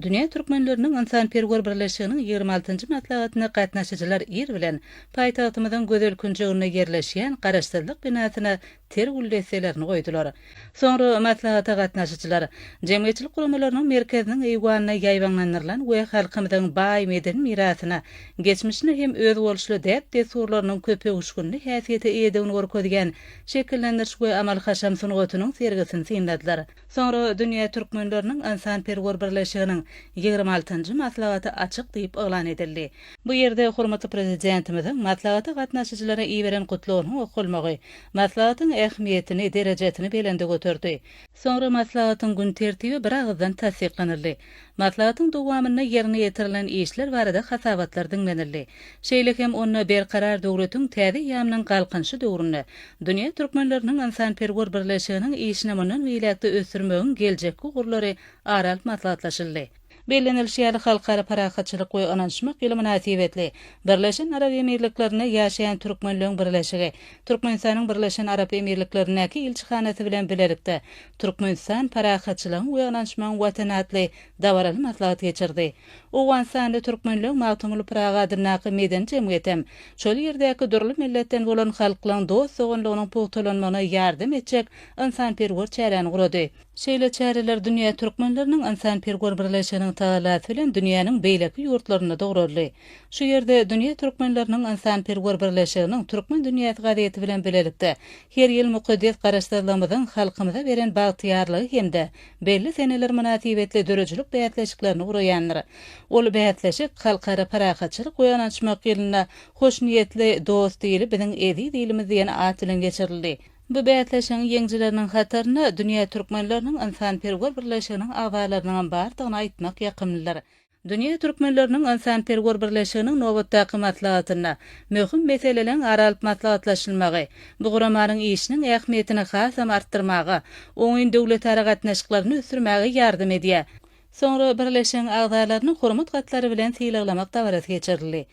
Dünya Türkmenlerinin Insanperwer Birleşiginiň 26-njy matlabatyna gatnaşyjylar ýer bilen paýtagtymyzyň gözel künjegine yerleşýän Garaşdyrlyk binasyna ter guldeselerini goýdular. Soňra matlabata gatnaşyjylar jemgyýetçilik guramalarynyň merkeziniň eýwanyna ýaýbanlandyrylan we halkymyzyň baý meden mirasyna, geçmişine hem öz bolşly däp desurlarynyň köpegişgünli häsiýeti eýdigini görkezgen şekillendiriş we amal haşam sunugatynyň sergisini synladylar. Soňra Dünya Türkmenleriniň Insanperwer Birleşiginiň 26-njy matlabaty açyk diýip elan edildi. Bu ýerde hormatly prezidentimiziň matlabata gatnaşyjylara iýeren gutlawyny okulmagy, matlabatyň ähmiýetini, derejesini belende götürdi. Soňra matlabatyň gün tertibi bir agzdan tasdiqlanyldy. Matlabatyň dowamyna ýerine ýetirilen işler barada hasabatlar dinlenildi. Şeýle hem onu berkarar döwletiň täze ýamynyň galkynşy döwrüne, Dünya Türkmenleriniň Insanperwer Birleşiginiň işine mundan beýlekde ösürmegiň geljekki gurlary aralyp matlabatlaşyldy. Bellenilşýär halkara parahatçylyk we ananşmak ýyly münasibetli Birleşen Arap Emirliklerine ýaşaýan türkmenleriň birleşigi, Türkmenistanyň Birleşen Arap Emirliklerindäki ilçihanasy bilen bilelikde Türkmenistan parahatçylygyň we ananşmagyň watanatly dawaraly matlabat geçirdi. Owan sany türkmenleriň magtymly paragatyndaky meden jemgyýetem, şol ýerdäki durly milletden bolan halklaryň dost soňlygynyň pugtalanmagyna ýardym etjek insanperwer çäreni gurady. Şeýle çäreler Dünya Türkmenleriniň Insanperwer Birleşiginiň tagalaty bilen dünýäniň beýleki ýurtlaryna dograldy. Şu ýerde Dünya Türkmenleriniň Insanperwer Birleşiginiň türkmen dünýäsi gaýety bilen bilelikde her ýyl mukaddes garaşdyrylmyzyň halkymyza beren bagtyarlygy hemde belli seneler münasibetli dörejilik beýatleşiklerini guraýanlar. Ol beýatleşik halkara parahatçylyk we ananşmak ýylyna hoş niýetli dost diýilip biziň edi dilimiz ýene at bilen geçirildi. Bu beýatleşiň ýeňjileriniň hataryna Dünya Türkmenleriniň Insanperwer Birleşiginiň agalarynyň bardygyny aýtmak ýakymlylar. Dünya Türkmenleriniň Insanperwer Birleşiginiň nowatdaky matlabatyna möhüm meseleleň aralyp matlabatlaşylmagy, bu guramanyň işiniň ähmiýetini hasam artdyrmagy, oňyn döwlet ara gatnaşyklaryny ösürmäge ýardym edýär. Soňra birleşen agzalaryny hormat gatlary bilen sylamak dawarat geçirildi.